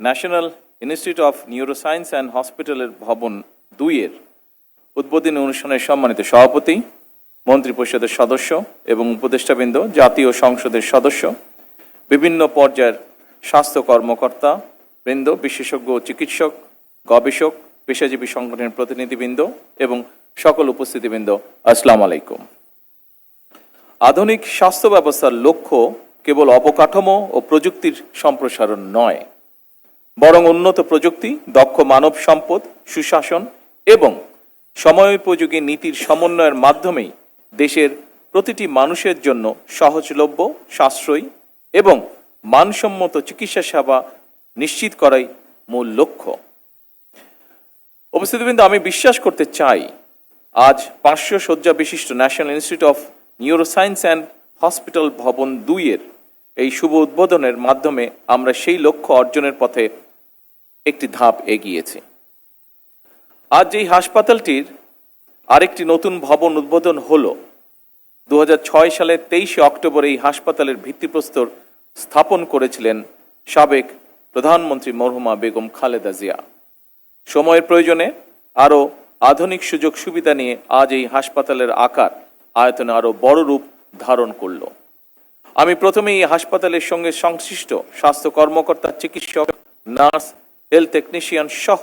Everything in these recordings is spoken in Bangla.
National institute of neuroscience and হসপিটালের ভবন 2-এর উদ্বোধনী অনুষ্ঠানের সম্মানিত সভাপতি, মন্ত্রিপরিষদের সদস্য এবং উপদেষ্টাবৃন্দ, জাতীয় সংসদের সদস্য, বিভিন্ন পর্যায়ের স্বাস্থ্য কর্মকর্তা বৃন্দ, বিশেষজ্ঞ চিকিৎসক, গবেষক, পেশাজীবী সংগঠনের প্রতিনিধিবৃন্দ এবং সকল উপস্থিতিবৃন্দ, আসসালামু আলাইকুম। আধুনিক স্বাস্থ্য ব্যবস্থার লক্ষ্য কেবল অবকাঠামো ও প্রযুক্তির সম্প্রসারণ নয়, বরং উন্নত প্রযুক্তি, দক্ষ মানব সম্পদ, সুশাসন এবং সময়োপযোগী নীতির সমন্বয়ের মাধ্যমেই দেশের প্রতিটি মানুষের জন্য সহজলভ্য, সাশ্রয়ী এবং মানসম্মত চিকিৎসা সেবা নিশ্চিত করাই মূল লক্ষ্য। উপস্থিতিবৃন্দ, আমি বিশ্বাস করতে চাই আজ 500 শয্যা বিশিষ্ট national institute of neuroscience and hospital ভবন 2-এর এই শুভ উদ্বোধনের মাধ্যমে আমরা সেই লক্ষ্য অর্জনের পথে একটি ধাপ এগিয়েছি। আজ এই হাসপাতালটির আরেকটি নতুন ভবন উদ্বোধন হল। 2006 সালের 23 অক্টোবর এই হাসপাতালের ভিত্তিপ্রস্তর স্থাপন করেছিলেন সাবেক প্রধানমন্ত্রী মরহুমা বেগম খালেদা জিয়া। সময়ের প্রয়োজনে আরও আধুনিক সুযোগ সুবিধা নিয়ে আজ এই হাসপাতালের আকার আয়তনে আরও বড় রূপ ধারণ করল। আমি প্রথমেই এই হাসপাতালের সঙ্গে সংশ্লিষ্ট স্বাস্থ্য কর্মকর্তা, চিকিৎসক, নার্স, হেলথ টেকনিশিয়ান সহ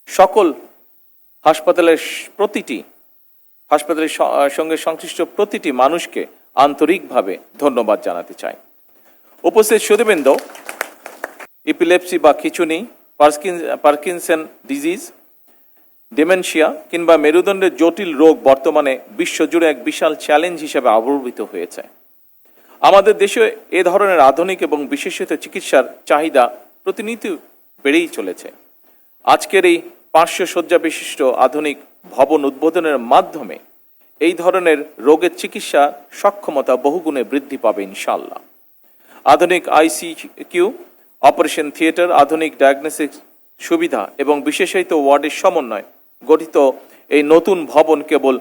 সকল হাসপাতালের সঙ্গে সংশ্লিষ্ট প্রতিটি মানুষকে আন্তরিকভাবে ধন্যবাদ জানাতে চাই। উপস্থিত সুধীবৃন্দ, ইপিলেপসি বা খিঁচুনি, পার্কিনসন ডিজিজ, ডিমেনশিয়া কিংবা মেরুদণ্ডের জটিল রোগ বর্তমানে বিশ্বজুড়ে এক বিশাল চ্যালেঞ্জ হিসেবে আবির্ভূত হয়েছে। আমাদের দেশে এ ধরনের আধুনিক এবং বিশেষিত চিকিৎসার চাহিদা প্রতিনিয়ত বেড়েই চলেছে। আজকের এই 500 শয্যা বিশিষ্ট আধুনিক ভবন উদ্বোধনের মাধ্যমে এই ধরনের রোগের চিকিৎসা সক্ষমতা বহুগুণে বৃদ্ধি পাবে ইনশাআল্লাহ। আধুনিক আইসিইউ, অপারেশন থিয়েটার, আধুনিক ডায়াগনস্টিক সুবিধা এবং বিশেষায়িত ওয়ার্ডের সমন্বয় গঠিত এই নতুন ভবন কেবল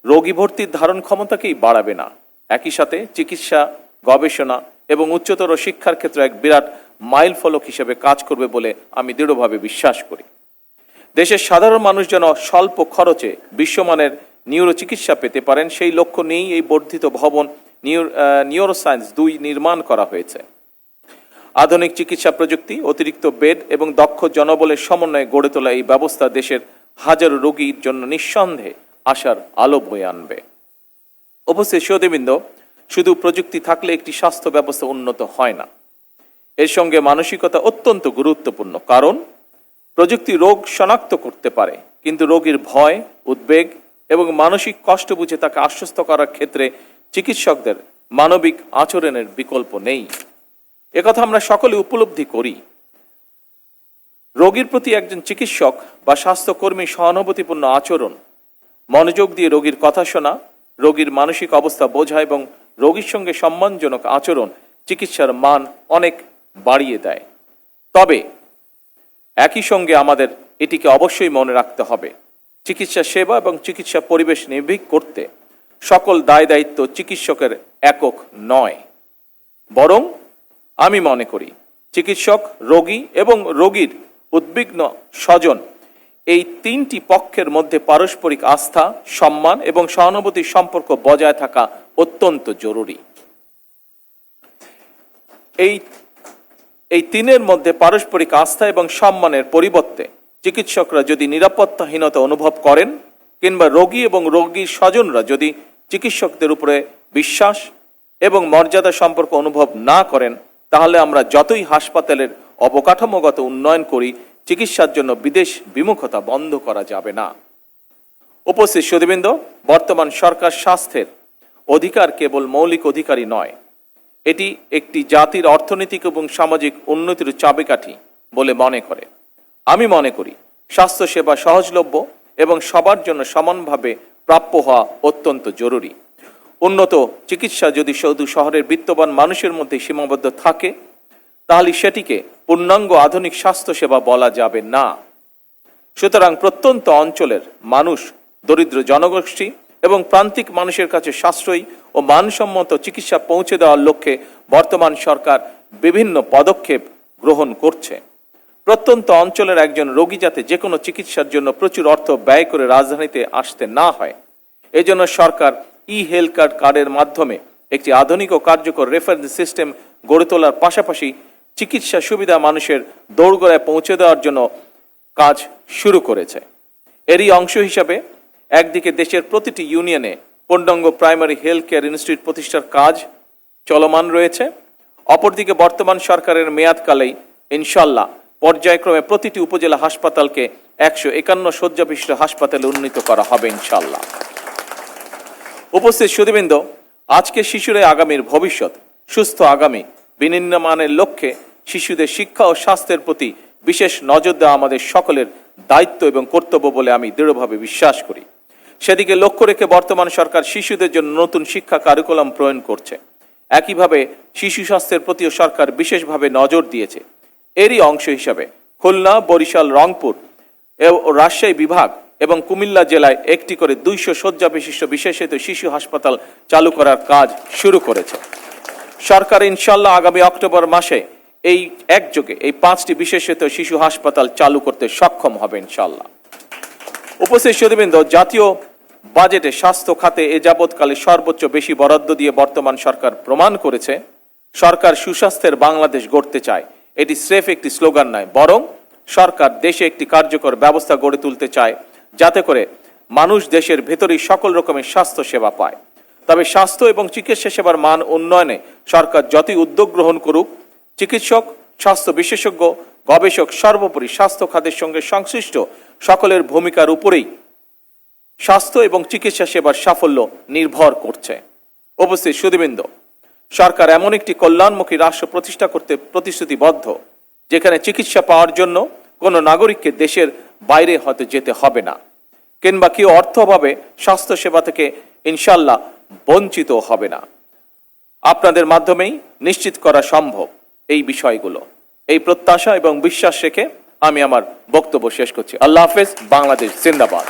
রোগী ভর্তির ধারণ ক্ষমতাকেই বাড়াবে না, একই সাথে চিকিৎসা, গবেষণা এবং উচ্চতর শিক্ষার ক্ষেত্রে এক বিরাট মাইল ফলক হিসেবে কাজ করবে বলে আমি দৃঢ়ভাবে বিশ্বাস করি। দেশের সাধারণ মানুষ যেন স্বল্প খরচে বিশ্বমানের নিউরো চিকিৎসা পেতে পারেন, সেই লক্ষ্য নিয়েই এই বর্ধিত ভবন নিউরোসায়েন্স 2 নির্মাণ করা হয়েছে। আধুনিক চিকিৎসা প্রযুক্তি, অতিরিক্ত বেড এবং দক্ষ জনবলের সমন্বয়ে গড়ে তোলা এই ব্যবস্থা দেশের হাজারো রোগীর জন্য নিঃসন্দেহে আশার আলো বয়ে আনবে। অবশ্যই সুধীবৃন্দ, শুধু প্রযুক্তি থাকলে একটি স্বাস্থ্য ব্যবস্থা উন্নত হয় না, এর সঙ্গে মানসিকতা অত্যন্ত গুরুত্বপূর্ণ। কারণ প্রযুক্তি রোগ শনাক্ত করতে পারে, কিন্তু রোগীর ভয়, উদ্বেগ এবং মানসিক কষ্ট বুঝে তাকে আশ্বস্ত করার ক্ষেত্রে চিকিৎসকদের মানবিক আচরণের বিকল্প নেই। একথা আমরা সকলে উপলব্ধি করি। রোগীর প্রতি একজন চিকিৎসক বা স্বাস্থ্যকর্মী সহানুভূতিপূর্ণ আচরণ, মনোযোগ দিয়ে রোগীর কথা শোনা, রোগীর মানসিক অবস্থা বোঝা এবং রোগীর সঙ্গে সম্মানজনক আচরণ চিকিৎসার মান অনেক বাড়িয়ে দেয়। তবে একই সঙ্গে আমাদের এটিকে অবশ্যই মনে রাখতে হবে, চিকিৎসা সেবা এবং চিকিৎসা পরিবেশ নির্ভীক করতে সকল দায় দায়িত্ব চিকিৎসকের একক নয়, বরং আমি মনে করি চিকিৎসক, রোগী এবং রোগীর উদ্বিগ্ন স্বজন, এই 3টি পক্ষের মধ্যে পারস্পরিক আস্থা, সম্মান এবং সহানুভূতির সম্পর্ক বজায় থাকা অত্যন্ত জরুরি। এই 3-এর মধ্যে পারস্পরিক আস্থা এবং সম্মানের পরিবর্তে চিকিৎসকরা যদি নিরাপত্তাহীনতা অনুভব করেন কিংবা রোগী এবং রোগীর স্বজনরা যদি চিকিৎসকদের উপরে বিশ্বাস এবং মর্যাদা সম্পর্ক অনুভব না করেন, তাহলে আমরা যতই হাসপাতালের অবকাঠামোগত উন্নয়ন করি, চিকিৎসার জন্য বিদেশ বিমুখতা বন্ধ করা যাবে না। উপস্থিত সুধীবৃন্দ, বর্তমান সরকার স্বাস্থ্যের অধিকার কেবল মৌলিক অধিকারই নয়, এটি একটি জাতির অর্থনৈতিক এবং সামাজিক উন্নতির চাবিকাঠি বলে মনে করে। আমি মনে করি স্বাস্থ্যসেবা সহজলভ্য এবং সবার জন্য সমানভাবে প্রাপ্য হওয়া অত্যন্ত জরুরি। উন্নত চিকিৎসা যদি শুধু শহরের বিত্তবান মানুষের মধ্যে সীমাবদ্ধ থাকে, তাহলে সেটিকে পূর্ণাঙ্গ আধুনিক স্বাস্থ্যসেবা বলা যাবে না। সুতরাং প্রত্যন্ত অঞ্চলের মানুষ, দরিদ্র জনগোষ্ঠী এবং প্রান্তিক মানুষের কাছে সাশ্রয়ী ও মানসম্মত চিকিৎসা পৌঁছে দেওয়ার লক্ষ্যে বর্তমান সরকার বিভিন্ন পদক্ষেপ গ্রহণ করছে। প্রত্যন্ত অঞ্চলের একজন রোগী যাতে যে কোনো চিকিৎসার জন্য প্রচুর অর্থ ব্যয় করে রাজধানীতে আসতে না হয়, এজন্য সরকার হেলথ কার্ডের মাধ্যমে একটি আধুনিক ও কার্যকর রেফারেন্স সিস্টেম গড়ে তোলার পাশাপাশি চিকিৎসা সুবিধা মানুষের দোরগোড়ায় পৌঁছে দেওয়ার জন্য কাজ শুরু করেছে। এরই অংশ হিসাবে একদিকে দেশের প্রতিটি ইউনিয়নে পূর্ণাঙ্গ প্রাইমারি হেলথ কেয়ার ইনস্টিটিউট প্রতিষ্ঠার কাজ চলমান রয়েছে। অপরদিকে বর্তমান সরকারের মেয়াদকালেই ইনশাল্লাহ পর্যায়ক্রমে প্রতিটি উপজেলা হাসপাতালকে 151 শয্যা বিশিষ্ট হাসপাতালে উন্নীত করা হবে ইনশাল্লাহ। উপস্থিত সুধীবৃন্দ, আজকে শিশুরাই আগামীর ভবিষ্যৎ। সুস্থ আগামী বিনির্মাণের লক্ষ্যে শিশুদের শিক্ষা ও স্বাস্থ্যের প্রতি বিশেষ নজর দেওয়া আমাদের সকলের দায়িত্ব এবং কর্তব্য বলে আমি দৃঢ়ভাবে বিশ্বাস করি। সেদিকে লক্ষ্য রেখে বর্তমান সরকার শিশুদের জন্য নতুন শিক্ষা কারিকুলাম প্রণয়ন করছে। একইভাবে শিশু স্বাস্থ্যের প্রতিও সরকার বিশেষভাবে নজর দিয়েছে। এরই অংশ হিসাবে খুলনা, বরিশাল, রংপুর ও রাজশাহী বিভাগ এবং কুমিল্লা জেলায় একটি করে 200 শয্যা বিশিষ্ট বিশেষায়িত শিশু হাসপাতাল চালু করার কাজ শুরু করেছে। সরকার ইনশাল্লাহ আগামী অক্টোবর মাসে এই একযোগে এই 5টি বিশেষায়িত শিশু হাসপাতাল চালু করতে সক্ষম হবে ইনশাল্লাহ। উপস্থিত সুধীবৃন্দ, জাতীয় বাজেটে স্বাস্থ্য খাতে এ যাবৎকালে সর্বোচ্চ বেশি বরাদ্দ দিয়ে বর্তমান সরকার প্রমাণ করেছে সরকার সুস্বাস্থ্যের বাংলাদেশ গড়তে চায়। এটি স্রেফ একটি স্লোগান নয়, বরং সরকার দেশে একটি কার্যকর ব্যবস্থা গড়ে তুলতে চায় যাতে করে মানুষ দেশের ভেতরেই সকল রকমের স্বাস্থ্য সেবা পায়। তবে স্বাস্থ্য এবং চিকিৎসা সেবার মান উন্নয়নে সরকার যতই উদ্যোগ গ্রহণ করুক, চিকিৎসক, স্বাস্থ্য বিশেষজ্ঞ, গবেষক, সর্বোপরি স্বাস্থ্য খাতের সঙ্গে সংশ্লিষ্ট সকলের ভূমিকার উপরেই স্বাস্থ্য এবং চিকিৎসা সেবার সাফল্য নির্ভর করছে। উপস্থিত সুধীবৃন্দ, সরকার এমন একটি কল্যাণমুখী রাষ্ট্র প্রতিষ্ঠা করতে প্রতিশ্রুতিবদ্ধ যেখানে চিকিৎসা পাওয়ার জন্য কোনো নাগরিককে দেশের বাইরে হয়তো যেতে হবে না, কিংবা কেউ অর্থ অভাবে স্বাস্থ্য সেবা থেকে ইনশাল্লাহ বঞ্চিত হবে না। আপনাদের মাধ্যমেই নিশ্চিত করা সম্ভব এই বিষয়গুলো। এই প্রত্যাশা এবং বিশ্বাস রেখে আমি আমার বক্তব্য শেষ করছি। আল্লাহ হাফেজ। বাংলাদেশ জিন্দাবাদ।